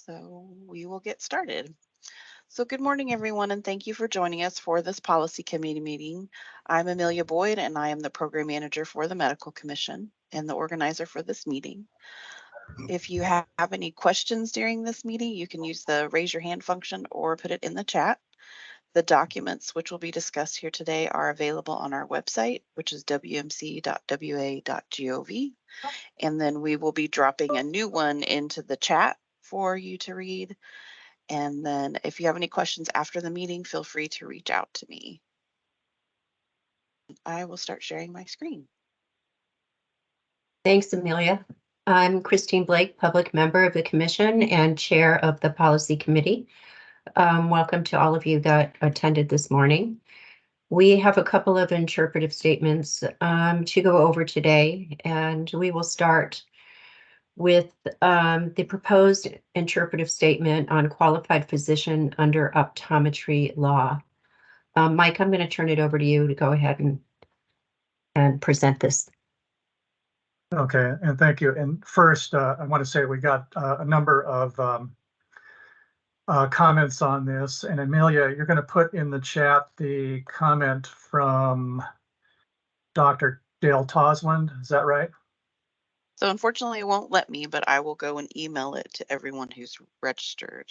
So we will get started. So good morning, everyone, and thank you for joining us for this policy committee meeting. I'm Amelia Boyd, and I am the program manager for the Medical Commission and the organizer for this meeting. If you have any questions during this meeting, you can use the raise your hand function or put it in the chat. The documents which will be discussed here today are available on our website, which is wmc.wa.gov. And then we will be dropping a new one into the chat for you to read. And then if you have any questions after the meeting, feel free to reach out to me. I will start sharing my screen. Thanks, Amelia. I'm Christine Blake, public member of the commission and chair of the policy committee. Welcome to all of you that attended this morning. We have a couple of interpretive statements to go over today, and we will start with the proposed interpretive statement on qualified physician under optometry law. Mike, I'm going to turn it over to you to go ahead and present this. Okay, and thank you. And first, I want to say we got a number of comments on this. And Amelia, you're going to put in the chat the comment from Dr. Dale Tosland. Is that right? So unfortunately, it won't let me, but I will go and email it to everyone who's registered.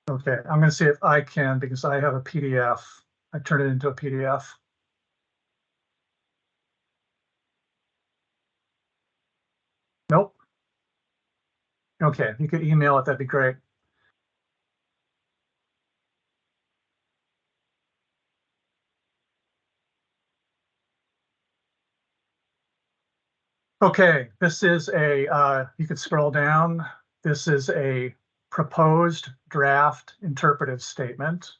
Okay, I'm going to see if I can, because I have a PDF. I turned it into a PDF. Nope. Okay, if you could email it, that'd be great. Okay, this is you could scroll down. This is a proposed draft interpretive statement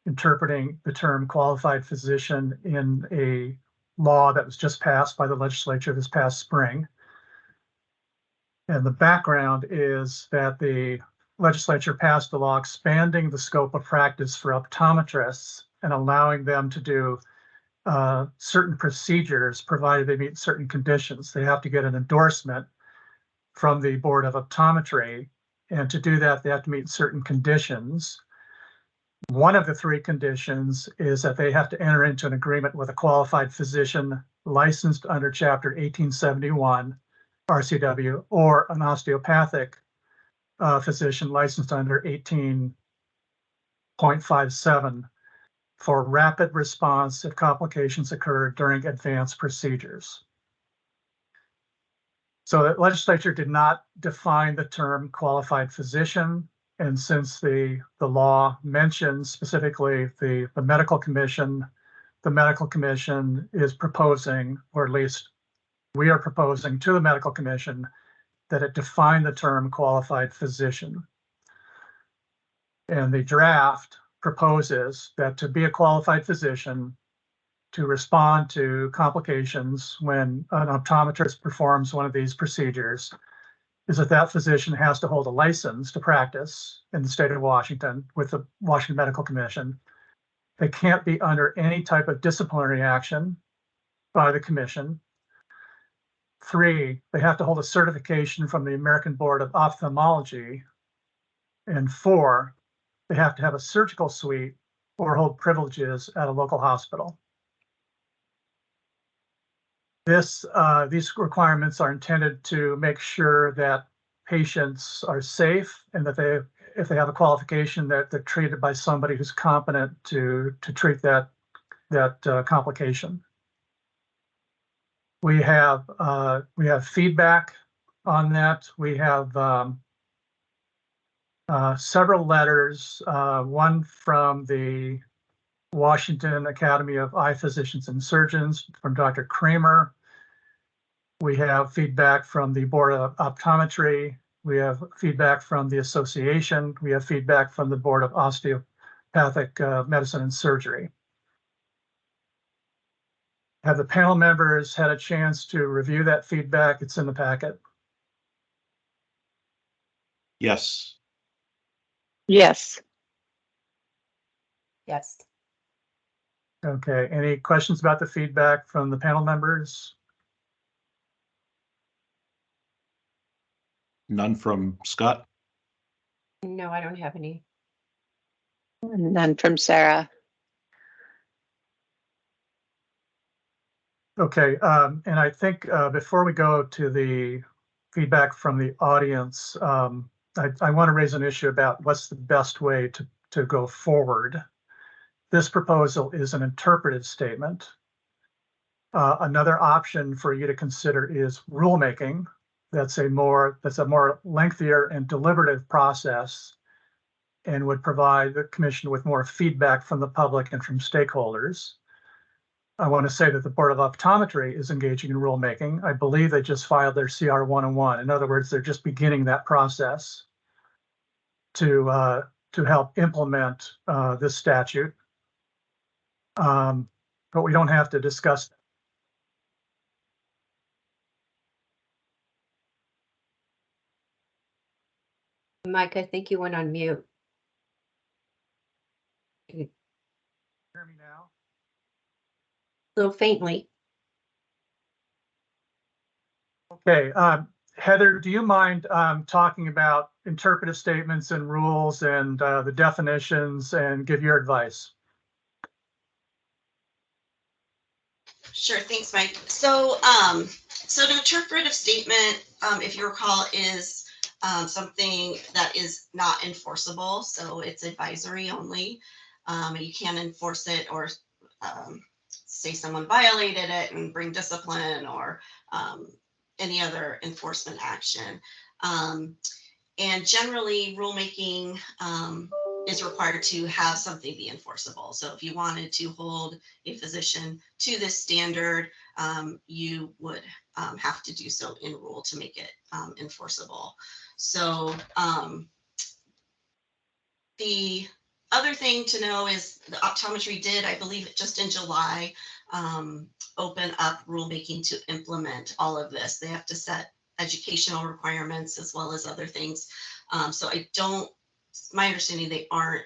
interpreting the term qualified physician in a law that was just passed by the legislature this past spring. And the background is that the legislature passed a law expanding the scope of practice for optometrists and allowing them to do certain procedures provided they meet certain conditions. They have to get an endorsement from the Board of Optometry, and to do that, they have to meet certain conditions. One of the three conditions is that they have to enter into an agreement with a qualified physician licensed under Chapter 1871 RCW, or an osteopathic physician licensed under 18.57 for rapid response if complications occur during advanced procedures. So the legislature did not define the term qualified physician. And since the law mentions specifically the medical commission, the medical commission is proposing, or at least we are proposing to the medical commission, that it define the term qualified physician. And the draft proposes that to be a qualified physician, to respond to complications when an optometrist performs one of these procedures, is that that physician has to hold a license to practice in the state of Washington with the Washington Medical Commission. They can't be under any type of disciplinary action by the commission. 3, they have to hold a certification from the American Board of Ophthalmology. And 4, they have to have a surgical suite or hold privileges at a local hospital. These requirements are intended to make sure that patients are safe and that if they have a qualification, that they're treated by somebody who's competent to treat that complication. We have feedback on that. We have several letters, one from the Washington Academy of Eye Physicians and Surgeons from Dr. Kramer. We have feedback from the Board of Optometry. We have feedback from the association. We have feedback from the Board of Osteopathic Medicine and Surgery. Have the panel members had a chance to review that feedback? It's in the packet. Yes. Yes. Yes. Okay, any questions about the feedback from the panel members? None from Scott? No, I don't have any. None from Sarah. Okay, and I think before we go to the feedback from the audience, I want to raise an issue about what's the best way to go forward. This proposal is an interpretive statement. Another option for you to consider is rulemaking. That's a more lengthier and deliberative process and would provide the commission with more feedback from the public and from stakeholders. I want to say that the Board of Optometry is engaging in rulemaking. I believe they just filed their CR 101. In other words, they're just beginning that process to help implement this statute. But we don't have to discuss that. Mike, I think you went on mute. Hear me now? A little faintly. Okay, Heather, do you mind talking about interpretive statements and rules and the definitions and give your advice? Sure, thanks, Mike. So, so an interpretive statement, if you recall, is something that is not enforceable. So it's advisory only. You can't enforce it or say someone violated it and bring discipline or any other enforcement action. And generally, rulemaking is required to have something be enforceable. So if you wanted to hold a physician to this standard, you would have to do so in rule to make it enforceable. So the other thing to know is the optometry did, I believe just in July, open up rulemaking to implement all of this. They have to set educational requirements as well as other things. So my understanding, they aren't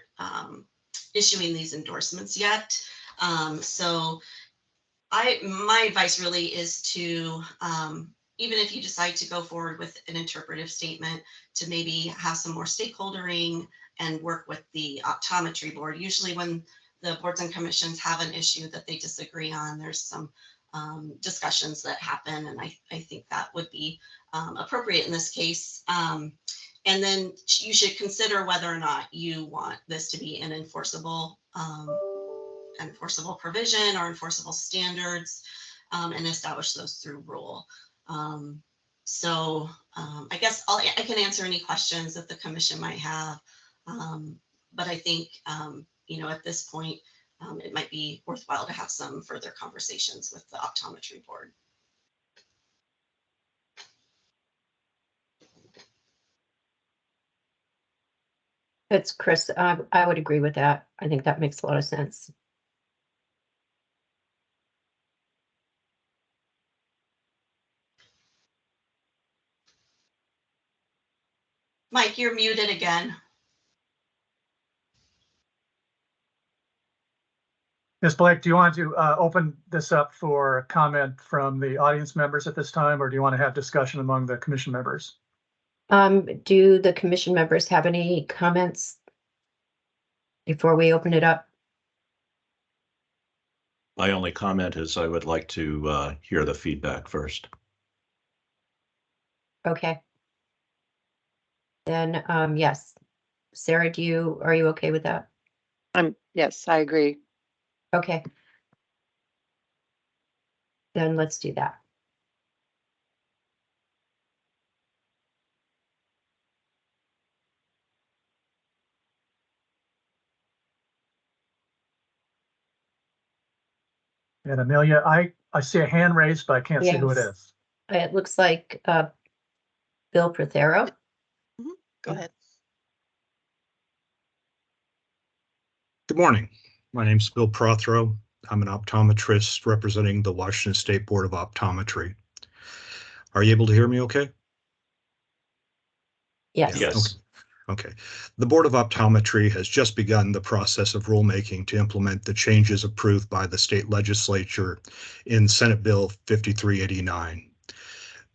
issuing these endorsements yet. So my advice really is to, even if you decide to go forward with an interpretive statement, to maybe have some more stakeholdering and work with the optometry board. Usually when the boards and commissions have an issue that they disagree on, there's some discussions that happen, and I think that would be appropriate in this case. And then you should consider whether or not you want this to be an enforceable provision or enforceable standards, and establish those through rule. So I guess I can answer any questions that the commission might have. But I think, at this point, it might be worthwhile to have some further conversations with the optometry board. It's Chris. I would agree with that. I think that makes a lot of sense. Mike, you're muted again. Ms. Blake, do you want to open this up for comment from the audience members at this time, or do you want to have discussion among the commission members? Do the commission members have any comments before we open it up? My only comment is I would like to hear the feedback first. Okay. Then, yes. Sarah, are you okay with that? Yes, I agree. Okay. Then let's do that. And Amelia, I see a hand raised, but I can't see who it Yes. is. It looks like Bill Prothero. Go ahead. Good morning. My name's Bill Prothero. I'm an optometrist representing the Washington State Board of Optometry. Are you able to hear me okay? Yes. Yes. Okay. The Board of Optometry has just begun the process of rulemaking to implement the changes approved by the state legislature in Senate Bill 5389.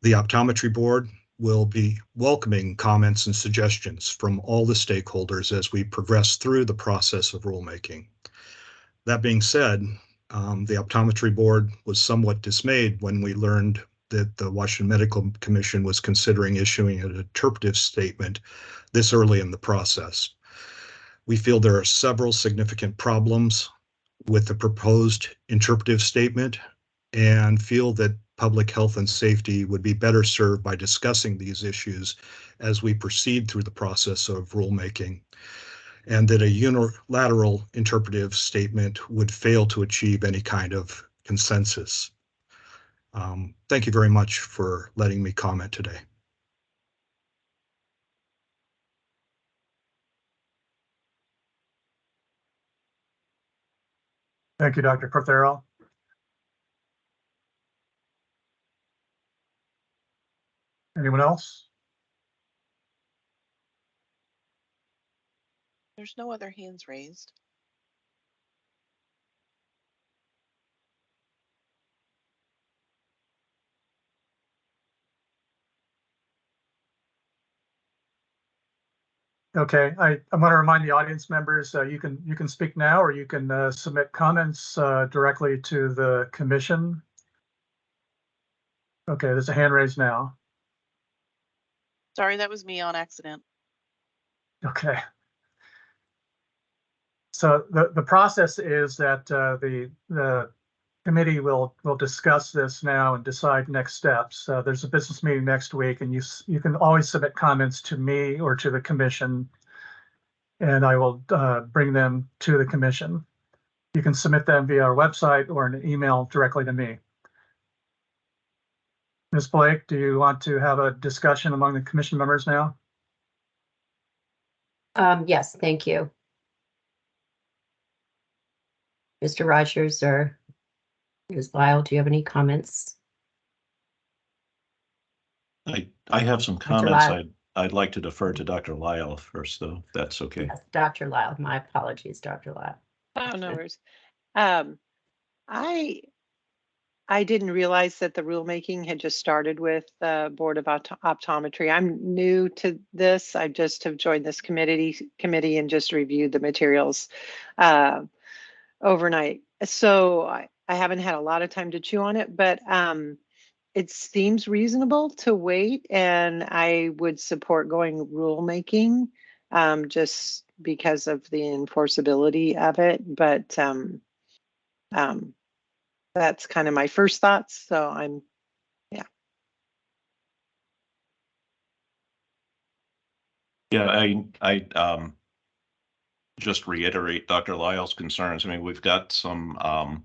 The Optometry Board will be welcoming comments and suggestions from all the stakeholders as we progress through the process of rulemaking. That being said, the Optometry Board was somewhat dismayed when we learned that the Washington Medical Commission was considering issuing an interpretive statement this early in the process. We feel there are several significant problems with the proposed interpretive statement and feel that public health and safety would be better served by discussing these issues as we proceed through the process of rulemaking, and that a unilateral interpretive statement would fail to achieve any kind of consensus. Thank you very much for letting me comment today. Thank you, Dr. Prothero. Anyone else? There's no other hands raised. Okay, I want to remind the audience members, you can speak now, or you can submit comments directly to the commission. Okay, there's a hand raised now. Sorry, that was me on accident. Okay. So the process is that the committee will discuss this now and decide next steps. There's a business meeting next week, and you can always submit comments to me or to the commission, and I will bring them to the commission. You can submit them via our website or an email directly to me. Ms. Blake, do you want to have a discussion among the commission members now? Yes, thank you. Mr. Rogers or Ms. Lyle, do you have any comments? I have some Dr. comments. Lyle. I'd like to defer to Dr. Lyle first, though, if that's okay. Yes, Dr. Lyle. My apologies, Dr. Lyle. Oh, no worries. I didn't realize that the rulemaking had just started with the Board of Optometry. I'm new to this. I just have joined this committee and just reviewed the materials overnight. So I haven't had a lot of time to chew on it, but it seems reasonable to wait, and I would support going rulemaking just because of the enforceability of it. But that's kind of my first thoughts. So Yeah, I just reiterate Dr. Lyle's concerns. I mean, we've got some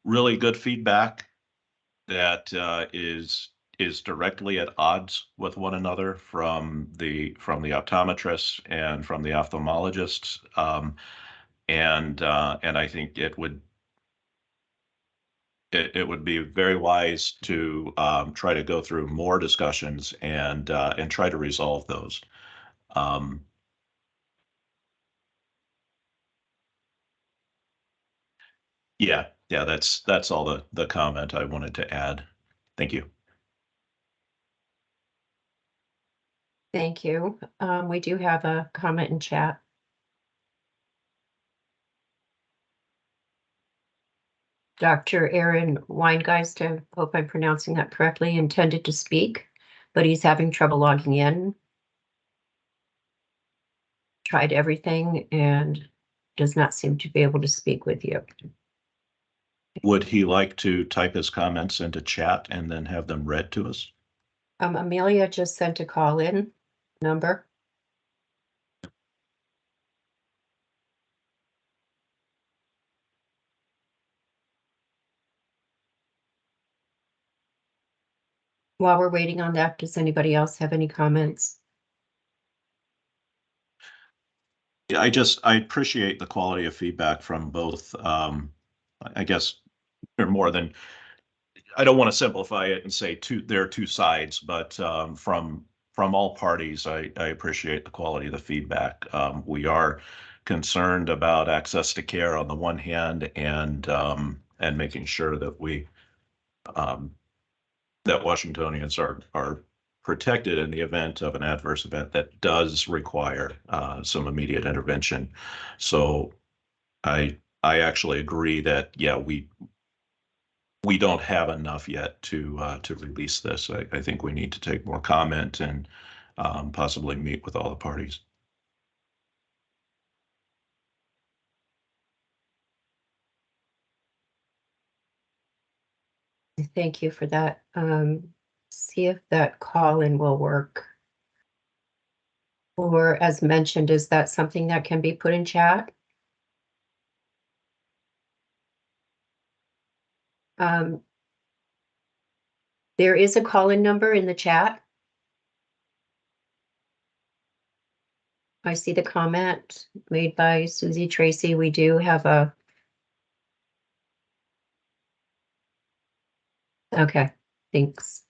really good feedback that is directly at odds with one another from the optometrists and from the ophthalmologists, and I think it would be very wise to try to go through more discussions and try to resolve those. Yeah, that's all the comment I wanted to add. Thank you. Thank you. We do have a comment in chat. Dr. Aaron Weingeist, I hope I'm pronouncing that correctly, intended to speak, but he's having trouble logging in. Tried everything and does not seem to be able to speak with you. Would he like to type his comments into chat and then have them read to us? Amelia just sent a call in number. While we're waiting on that, does anybody else have any comments? Yeah, I appreciate the quality of feedback from both. I guess there are more than, I don't want to simplify it and say there are two sides, but from all parties, I appreciate the quality of the feedback. We are concerned about access to care on the one hand, and making sure that we that Washingtonians are protected in the event of an adverse event that does require some immediate intervention. So I actually agree that, yeah, we don't have enough yet to release this. I think we need to take more comment and possibly meet with all the parties. Thank you for that. See if that call-in will work. Or as mentioned, is that something that can be put in chat? There is a call-in number in the chat. I see the comment made by Susie Tracy. We do have a. Okay, thanks.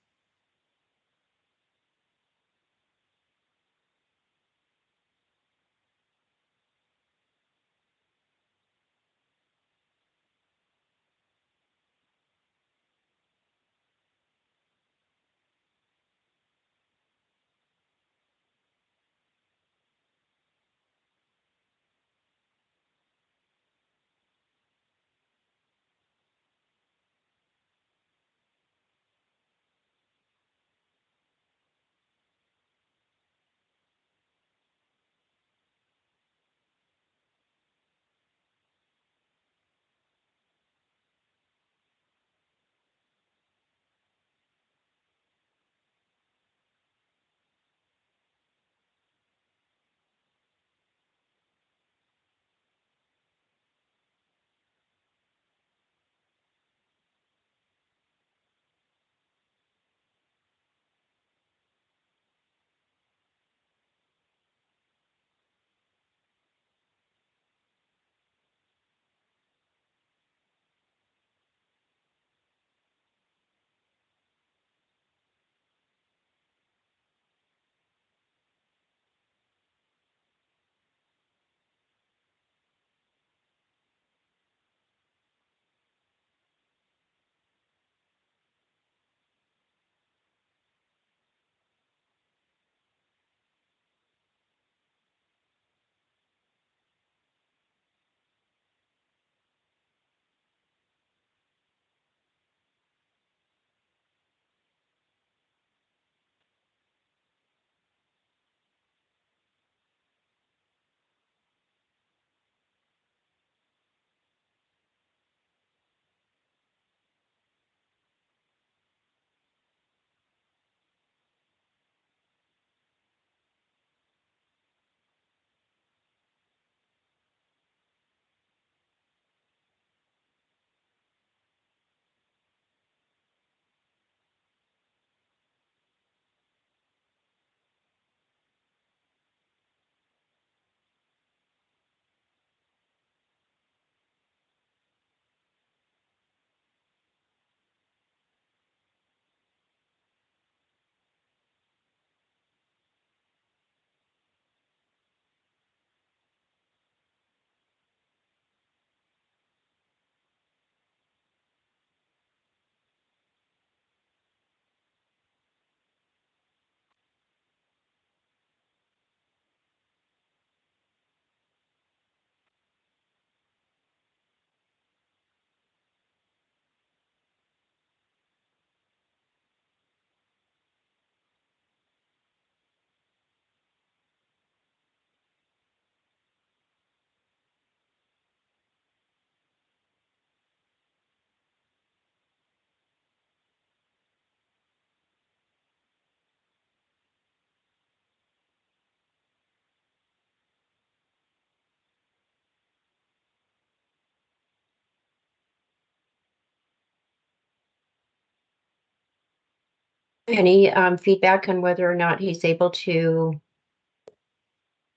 Any feedback on whether or not he's able to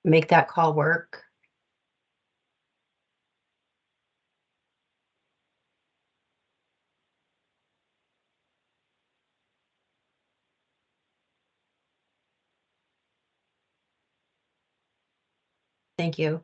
make that call work? Thank you.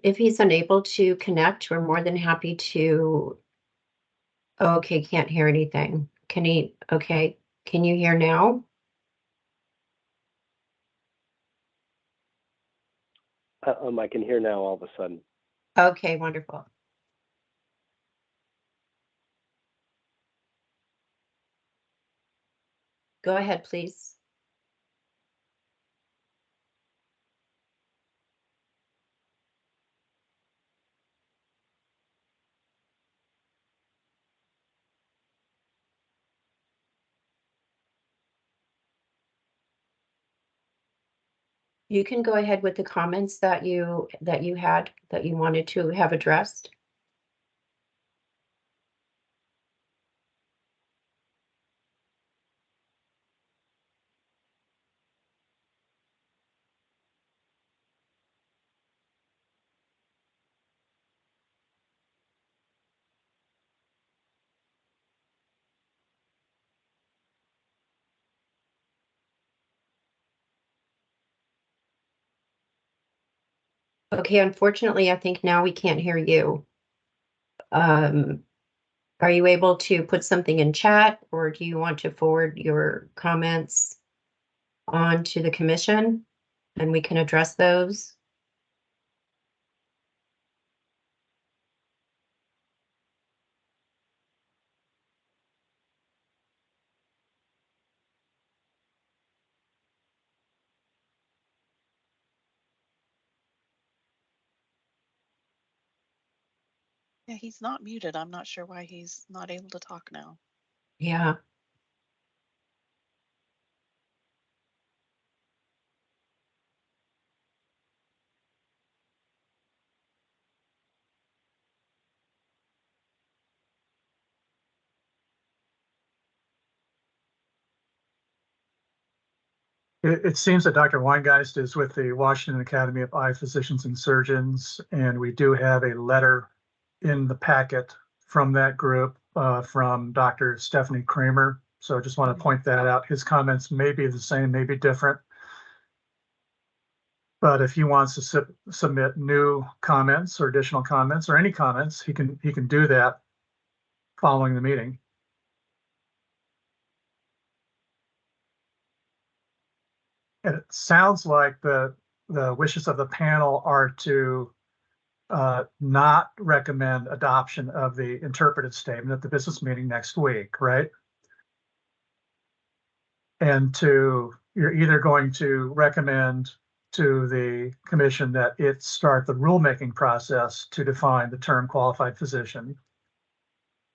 If he's unable to connect, we're more than happy to. Okay, can't hear anything. Can he? Okay, can you hear now? I can hear now all of a sudden. Okay, wonderful. Go ahead, please. You can go ahead with the comments that you wanted to have addressed. Okay, unfortunately, I think now we can't hear you. Are you able to put something in chat, or do you want to forward your comments on to the commission and we can address those? Yeah, he's not muted. I'm not sure why he's not able to talk now. Yeah. It seems that Dr. Weingeist is with the Washington Academy of Eye Physicians and Surgeons, and we do have a letter in the packet from that group from Dr. Stephanie Kramer. So I just want to point that out. His comments may be the same, may be different. But if he wants to submit new comments or additional comments or any comments, he can do that following the meeting. And it sounds like the wishes of the panel are to not recommend adoption of the interpretive statement at the business meeting next week, right? And you're either going to recommend to the commission that it start the rulemaking process to define the term qualified physician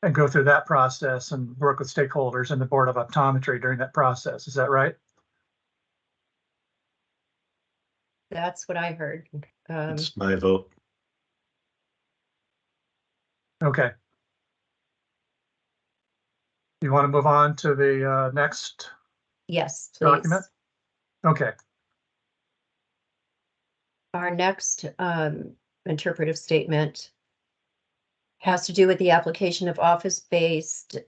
and go through that process and work with stakeholders and the Board of Optometry during that process. Is that right? That's what I heard. It's my vote. Okay. You want to move on to the next Yes, please. document? Okay. Our next interpretive statement has to do with the application of office-based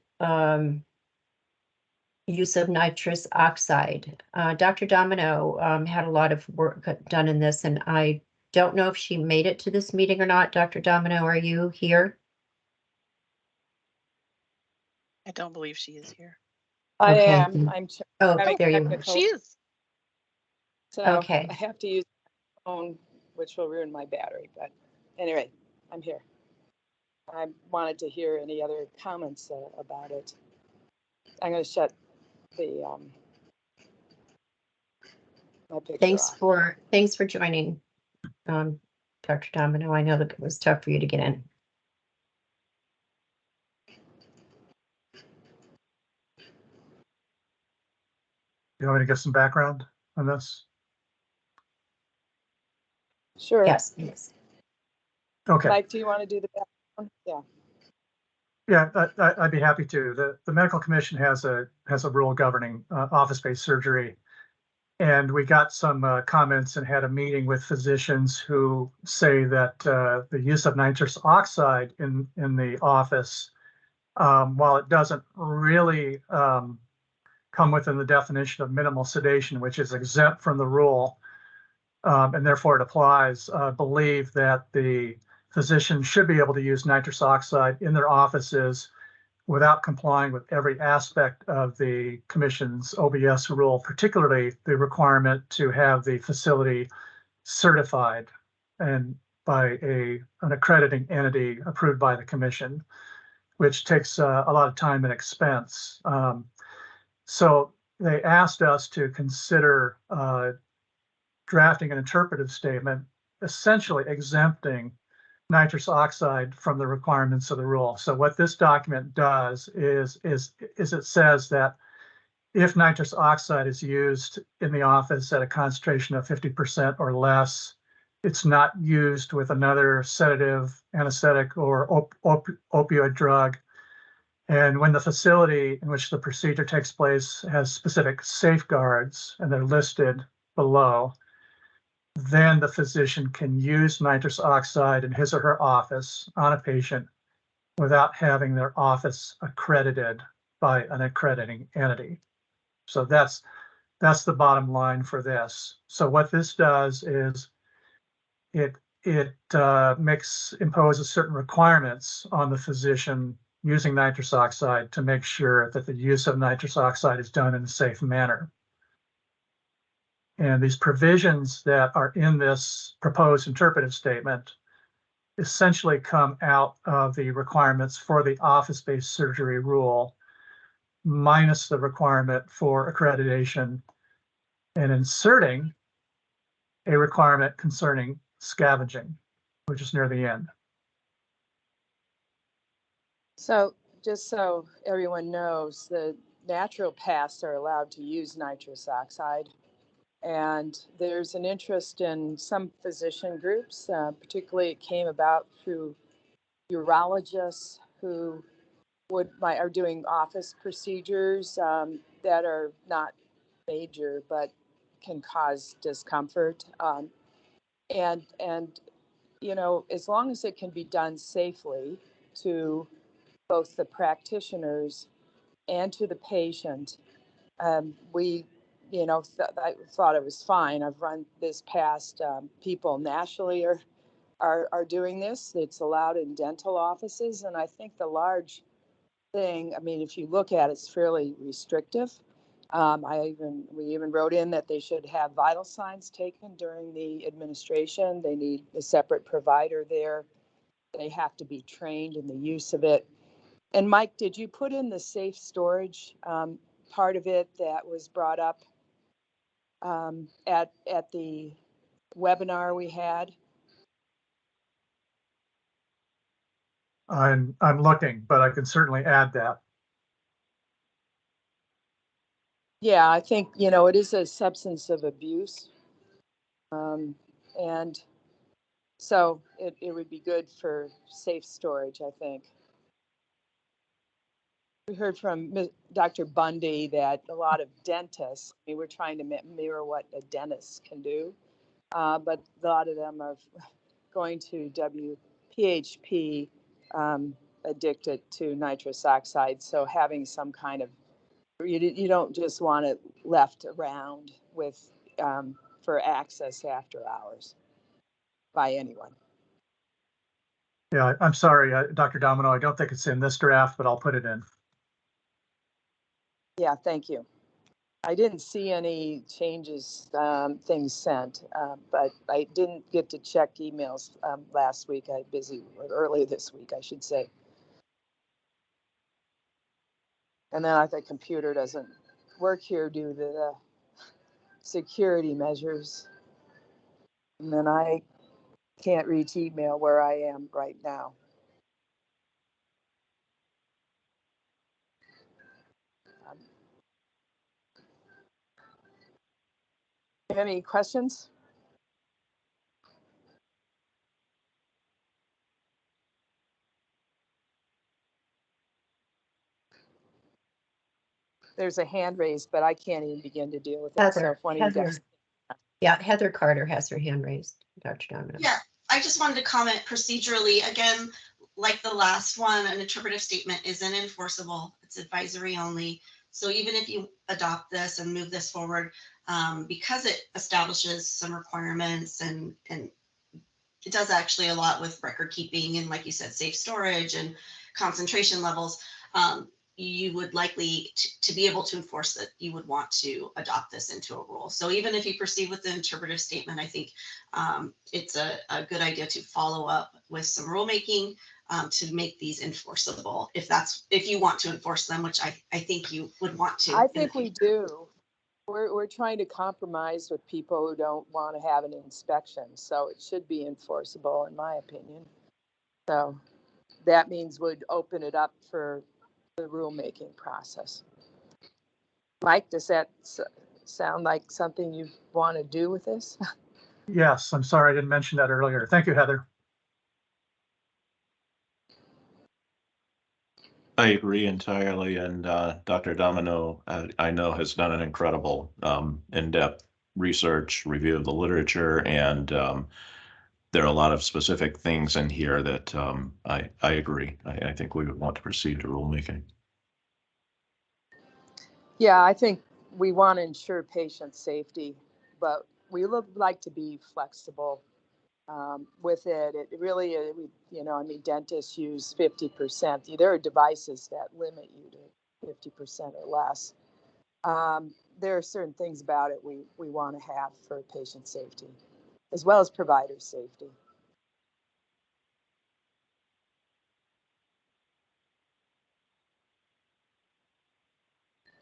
use of nitrous oxide. Dr. Domino had a lot of work done in this, and I don't know if she made it to this meeting or not. Dr. Domino, are you here? I don't believe she is here. I Okay. am. I'm Oh, there you are. She is. So Okay. I have to use my phone, which will ruin my battery. But anyway, I'm here. I wanted to hear any other comments about it. I'm going to shut the my picture Thanks off. for joining, Dr. Domino. I know that it was tough for you to get in. You want me to give some background on this? Sure. Yes, please. Okay. Mike, do you want to do the background? Yeah. Yeah, I'd be happy to. The Medical Commission has a rule governing office-based surgery, and we got some comments and had a meeting with physicians who say that the use of nitrous oxide in the office, while it doesn't really come within the definition of minimal sedation, which is exempt from the rule, and therefore it applies, believe that the physician should be able to use nitrous oxide in their offices without complying with every aspect of the commission's OBS rule, particularly the requirement to have the facility certified and by an accrediting entity approved by the commission, which takes a lot of time and expense. So they asked us to consider drafting an interpretive statement, essentially exempting nitrous oxide from the requirements of the rule. So what this document does is it says that if nitrous oxide is used in the office at a concentration of 50% or less, it's not used with another sedative, anesthetic, or opioid drug. And when the facility in which the procedure takes place has specific safeguards, and they're listed below, then the physician can use nitrous oxide in his or her office on a patient without having their office accredited by an accrediting entity. So that's the bottom line for this. So what this does is it imposes certain requirements on the physician using nitrous oxide to make sure that the use of nitrous oxide is done in a safe manner. And these provisions that are in this proposed interpretive statement essentially come out of the requirements for the office-based surgery rule, minus the requirement for accreditation, and inserting a requirement concerning scavenging, which is near the end. So just so everyone knows, the naturopaths are allowed to use nitrous oxide. And there's an interest in some physician groups, particularly it came about through urologists who are doing office procedures that are not major but can cause discomfort. And you know, as long as it can be done safely to both the practitioners and to the patient, we, you know, I thought it was fine. I've run this past. People nationally are doing this. It's allowed in dental offices, and I think the large thing, I mean, if you look at it, it's fairly restrictive. We even wrote in that they should have vital signs taken during the administration. They need a separate provider there. They have to be trained in the use of it. And Mike, did you put in the safe storage part of it that was brought up at the webinar we had? I'm looking, but I can certainly add that. Yeah, I think, you know, it is a substance of abuse. And so it would be good for safe storage, I think. We heard from Dr. Bundy that a lot of dentists, I mean, we're trying to mirror what a dentist can do, but a lot of them are going to WPHP addicted to nitrous oxide. So having some kind of, you don't just want it left around with for access after hours by anyone. Yeah, I'm sorry, Dr. Domino, I don't think it's in this draft, but I'll put it in. Yeah, thank you. I didn't see any changes, things sent, but I didn't get to check emails last week. I was busy early this week, I should say. And then the computer doesn't work here due to the security measures. And then I can't reach email where I am right now. Any questions? There's a hand raised, but I can't even begin to deal with it. So if one of you guys. Yeah, Heather Carter has her hand raised, Dr. Domino. Yeah, I just wanted to comment procedurally. Again, like the last one, an interpretive statement isn't enforceable. It's advisory only. So even if you adopt this and move this forward, because it establishes some requirements and it does actually a lot with record keeping and, like you said, safe storage and concentration levels, you would likely to be able to enforce that, you would want to adopt this into a rule. So even if you proceed with the interpretive statement, I think it's a good idea to follow up with some rulemaking to make these enforceable, if you want to enforce them, which I think you would want to. I think we do. We're trying to compromise with people who don't want to have an inspection, so it should be enforceable, in my opinion. So that means we'd open it up for the rulemaking process. Mike, does that sound like something you want to do with this? Yes, I'm sorry I didn't mention that earlier. Thank you, Heather. I agree entirely, and Dr. Domino, I know, has done an incredible in-depth research review of the literature, and there are a lot of specific things in here that I agree. I think we would want to proceed to rulemaking. Yeah, I think we want to ensure patient safety, but we would like to be flexible with it. It really, I mean, dentists use 50%. There are devices that limit you to 50% or less. There are certain things about it we want to have for patient safety, as well as provider safety.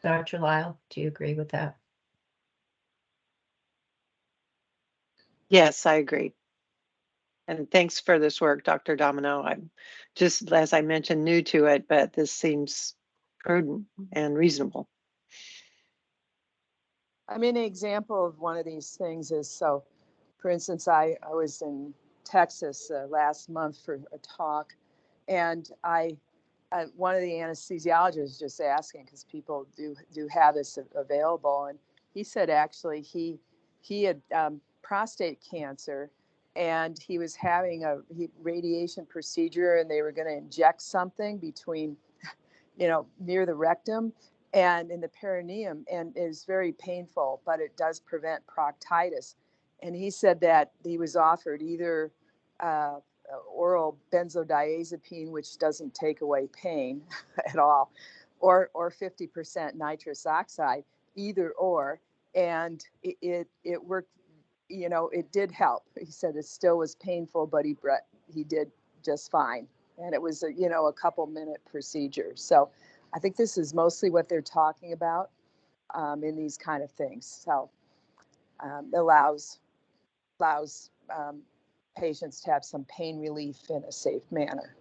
Dr. Lyle, do you agree with that? Yes, I agree. And thanks for this work, Dr. Domino. I'm just, as I mentioned, new to it, but this seems prudent and reasonable. I mean, an example of one of these things is, so for instance, I was in Texas last month for a talk, and one of the anesthesiologists just asking, because people do have this available, and he said actually he had prostate cancer, and he was having a radiation procedure, and they were going to inject something between, near the rectum and in the perineum, and it is very painful, but it does prevent proctitis. And he said that he was offered either oral benzodiazepine, which doesn't take away pain at all, or 50% nitrous oxide, either or, and it worked. It did help. He said it still was painful, but he did just fine, and it was a couple minute procedure. So I think this is mostly what they're talking about in these kind of things. So allows patients to have some pain relief in a safe manner.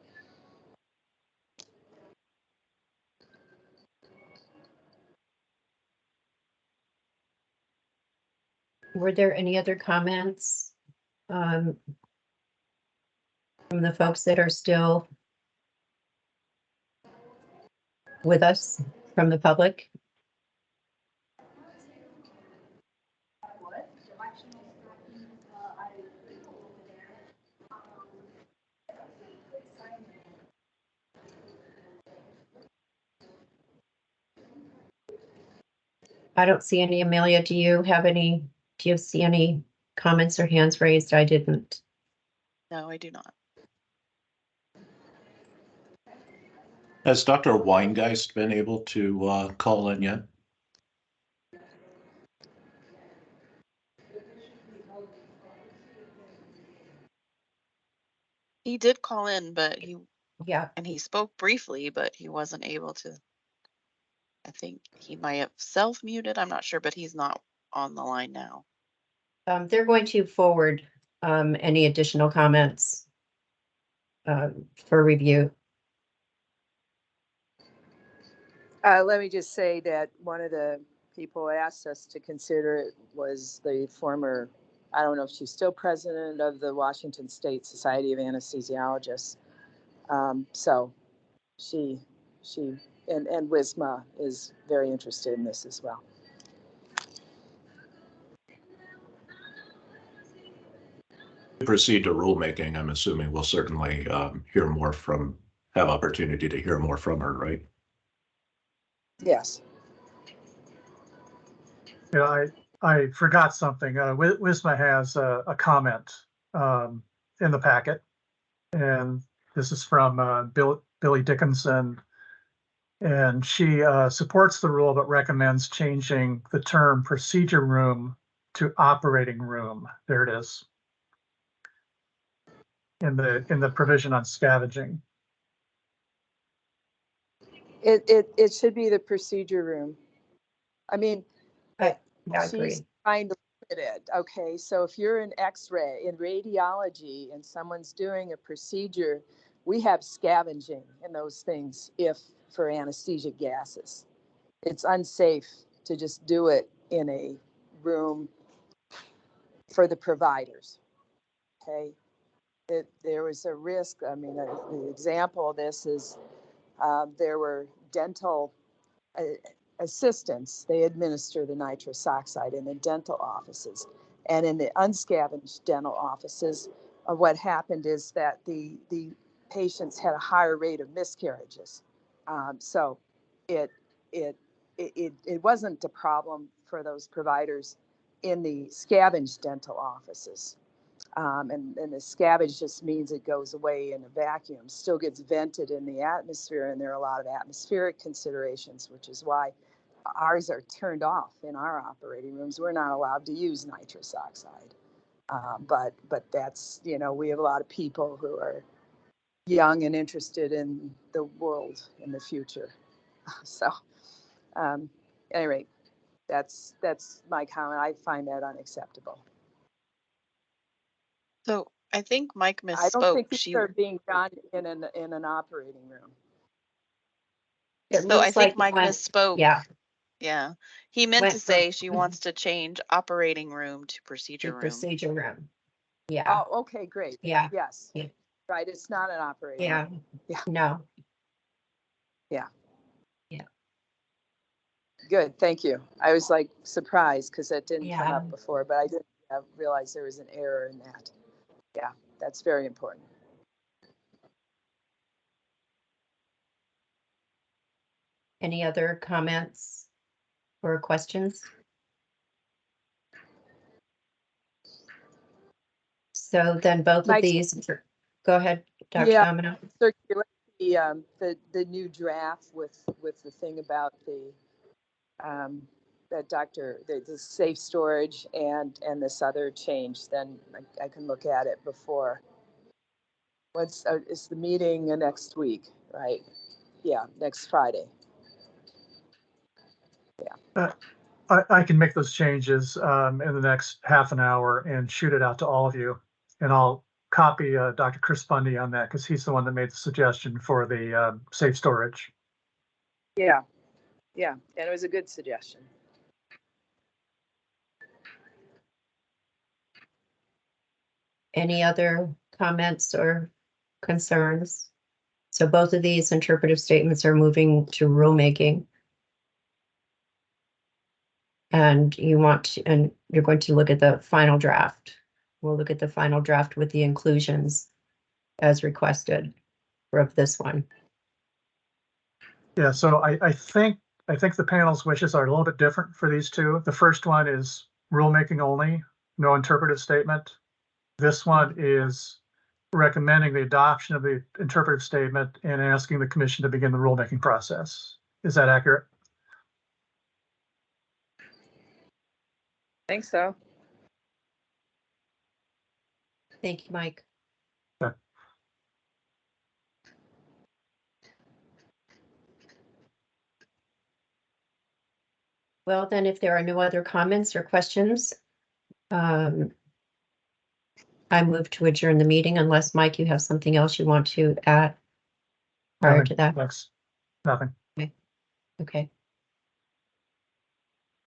Were there any other comments from the folks that are still with us from the public? I don't see any. Amelia, do you see any comments or hands raised? I didn't. No, I do not. Has Dr. Weingeist been able to call in yet? He did call in, but he spoke briefly, but he wasn't able to. I think he might have self-muted. I'm not sure, but he's not on the line now. They're going to forward any additional comments for review. Let me just say that one of the people asked us to consider it was the former, I don't know if she's still president of the Washington State Society of Anesthesiologists. So she and WISMA is very interested in this as well. Proceed to rulemaking. I'm assuming we'll certainly have opportunity to hear more from her, right? Yes. Yeah, I forgot something. Wisma has a comment in the packet, and this is from Billy Dickinson, and she supports the rule but recommends changing the term procedure room to operating room. There it is in the provision on scavenging. It should be the procedure room. I mean, I she's agree. trying to look at it. Okay, so if you're in X-ray, in radiology, and someone's doing a procedure, we have scavenging in those things if for anesthesia gases. It's unsafe to just do it in a room for the providers. Okay, there was a risk. I mean, the example of this is there were dental assistants. They administer the nitrous oxide in the dental offices. And in the unscavenged dental offices, what happened is that the patients had a higher rate of miscarriages. So it wasn't a problem for those providers in the scavenged dental offices. And the scavenge just means it goes away in a vacuum, still gets vented in the atmosphere, and there are a lot of atmospheric considerations, which is why ours are turned off in our operating rooms. We're not allowed to use nitrous oxide. But that's, you know, we have a lot of people who are young and interested in the world in the future. So, at any rate, that's my comment. I find that unacceptable. So I think Mike I don't think misspoke. these are being done in an operating room. It So I looks think like Mike went, misspoke. yeah, Yeah. He meant to went from say she wants to change operating room to procedure room. procedure room. Yeah, Oh, okay, great. yeah, Yes. Yeah. Right. It's not an operating yeah, room. Yeah. no, Good. Thank you. I was like surprised because that didn't come yeah. up before, but I didn't realize there was an error in that. Yeah, that's very important. Any other comments or questions? So then both of Mike, these, go ahead, Dr. yeah, Domino. circulate the new draft with the thing about the that the safe storage and this other change. Then I can look at it before. It's the meeting next week, right? Yeah, next Friday. I can make those changes in the next half an hour and shoot it out to all of you. And I'll copy Dr. Chris Bundy on that because he's the one that made the suggestion for the safe storage. Yeah, and it was a good suggestion. Any other comments or concerns? So both of these interpretive statements are moving to rulemaking. And and you're going to look at the final draft. We'll look at the final draft with the inclusions as requested for this one. Yeah, so I think the panel's wishes are a little bit different for these two. The first one is rulemaking only, no interpretive statement. This one is recommending the adoption of the interpretive statement and asking the commission to begin the rulemaking process. Is that accurate? I think so. Thank you, Mike. Okay. Well, then if there are no other comments or questions, I move to adjourn the meeting unless, Mike, you have something else you want to add prior to that. Thanks. Nothing. Okay.